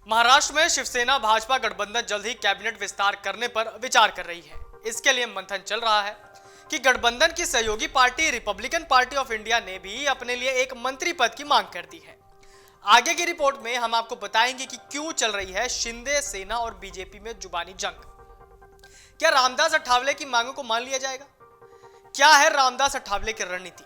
महाराष्ट्र में शिवसेना भाजपा गठबंधन जल्द ही कैबिनेट विस्तार करने पर विचार कर रही है। इसके लिए मंथन चल रहा है कि गठबंधन की सहयोगी party Republican party of India ने भी अपने लिए एक मंत्री पद की मांग कर दी है। आगे की रिपोर्ट में हम आपको बताएंगे कि क्यों चल रही है शिंदे सेना और बीजेपी में जुबानी जंग। क्या रामदास अठावले की मांगों को मान लिया जाएगा? क्या है रामदास अठावले की रणनीति?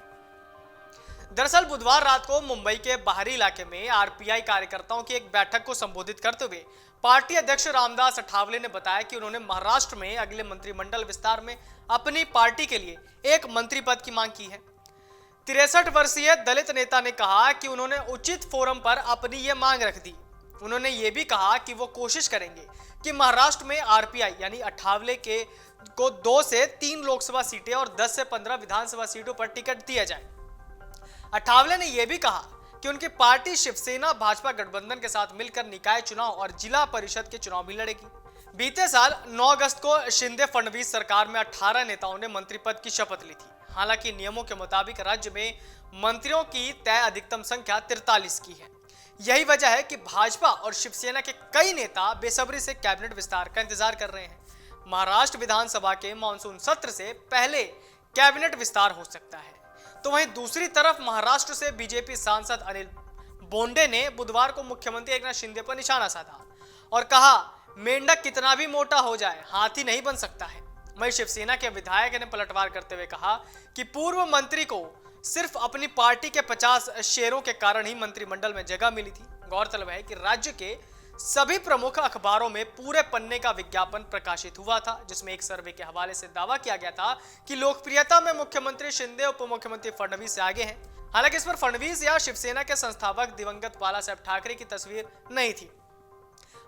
दरअसल बुधवार रात को मुंबई के बाहरी इलाके में आरपीआई कार्यकर्ताओं की एक बैठक को संबोधित करते हुए पार्टी अध्यक्ष रामदास अठावले ने बताया कि उन्होंने महाराष्ट्र में अगले मंत्रिमंडल विस्तार में अपनी पार्टी के लिए एक मंत्री पद की मांग की है। 63 वर्षीय दलित नेता ने कहा कि उन्होंने उचित फोरम पर अपनी ये मांग रख दी। उन्होंने ये भी कहा कि वो कोशिश करेंगे कि महाराष्ट्र में आरपीआई यानी अठावले को 2 से 3 लोकसभा सीटें और 10 से 15 विधानसभा सीटों पर टिकट दिया जाए। अठावले ने यह भी कहा कि उनकी पार्टी शिवसेना भाजपा गठबंधन के साथ मिलकर निकाय चुनाव और जिला परिषद के चुनाव भी लड़ेगी। बीते साल 9 अगस्त को शिंदे फडणवीस सरकार में 18 नेताओं ने मंत्री पद की शपथ ली थी। हालांकि नियमों के मुताबिक राज्य में मंत्रियों की तय अधिकतम संख्या 43 की है। यही वजह है कि भाजपा और शिवसेना के कई नेता बेसब्री से कैबिनेट विस्तार का इंतजार कर रहे हैं। महाराष्ट्र विधानसभा के मानसून सत्र से पहले कैबिनेट विस्तार हो सकता है। तो वहीं दूसरी तरफ महाराष्ट्र से बीजेपी सांसद अनिल बोंडे ने बुधवार को मुख्यमंत्री एकनाथ शिंदे पर निशाना साधा और कहा, मेंढक कितना भी मोटा हो जाए हाथी नहीं बन सकता है। वहीं शिवसेना के विधायक ने पलटवार करते हुए कहा कि पूर्व मंत्री को सिर्फ अपनी पार्टी के 50 शेयरों के कारण ही मंत्रिमंडल में जगह मिली थी। गौरतलब है कि राज्य के सभी प्रमुख अखबारों में पूरे पन्ने का विज्ञापन प्रकाशित हुआ था, जिसमें एक सर्वे के हवाले से दावा किया गया था कि लोकप्रियता में मुख्यमंत्री शिंदे उप मुख्यमंत्री फडणवीस से आगे हैं। हालांकि इस पर फडणवीस या शिवसेना के संस्थापक दिवंगत बाला साहेब ठाकरे की तस्वीर नहीं थी।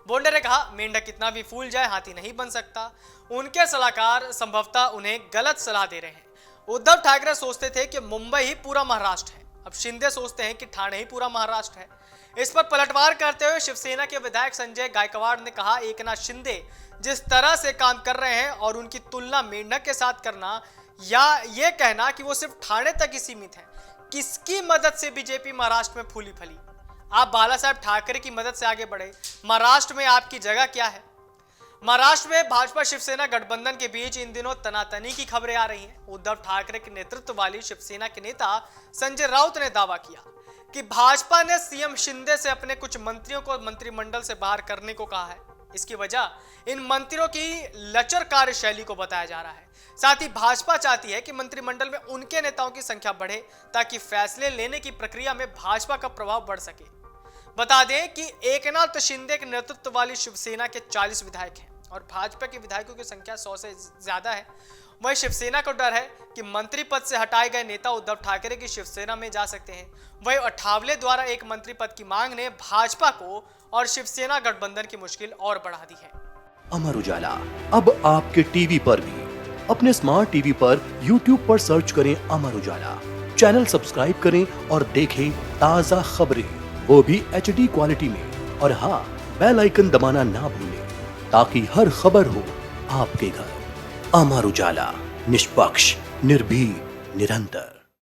बोंडे ने कहा, मेंढक कितना भी फूल जाए हाथी नहीं बन सकता। उनके सलाहकार संभवतः उन्हें गलत सलाह दे रहे हैं। उद्धव ठाकरे सोचते थे कि मुंबई ही पूरा महाराष्ट्र है, अब शिंदे सोचते हैं कि ठाणे ही पूरा महाराष्ट्र है। इस पर पलटवार करते हुए शिवसेना के विधायक संजय गायकवाड़ ने कहा, एकनाथ शिंदे जिस तरह से काम कर रहे हैं और उनकी तुलना मेंढक के साथ करना या ये कहना कि वो सिर्फ ठाणे तक ही सीमित है, किसकी मदद से बीजेपी महाराष्ट्र में फूली फली? आप बाला साहेब ठाकरे की मदद से आगे बढ़े, महाराष्ट्र में आपकी जगह क्या है? महाराष्ट्र में भाजपा शिवसेना गठबंधन के बीच इन दिनों तनातनी की खबरें आ रही हैं। उद्धव ठाकरे के नेतृत्व वाली शिवसेना के नेता संजय राउत ने दावा किया कि भाजपा ने सीएम शिंदे से अपने कुछ मंत्रियों को मंत्रिमंडल से बाहर करने को कहा है। इसकी वजह इन मंत्रियों की लचर कार्यशैली को बताया जा रहा है। साथ ही भाजपा चाहती है कि मंत्रिमंडल में उनके नेताओं की संख्या बढ़े ताकि फैसले लेने की प्रक्रिया में भाजपा का प्रभाव बढ़ सके। बता दें कि एकनाथ शिंदे के नेतृत्व वाली शिवसेना के 40 विधायक हैं और भाजपा के विधायकों की संख्या 100 से ज्यादा है। वहीं शिवसेना को डर है कि मंत्री पद से हटाए गए नेता उद्धव ठाकरे की शिवसेना में जा सकते हैं। वहीं अठावले द्वारा एक मंत्री पद की मांग ने भाजपा को और शिवसेना गठबंधन की मुश्किल और बढ़ा दी है। अमर उजाला अब आपके टीवी पर भी। अपने स्मार्ट टीवी पर यूट्यूब पर सर्च करें अमर उजाला, चैनल सब्सक्राइब करें और देखें ताज़ा खबरें, वो भी HD क्वालिटी में। और हाँ, बेल आइकन दबाना ना भूलें ताकि हर खबर हो आपके घर। अमर उजाला, निष्पक्ष, निर्भीक, निरंतर।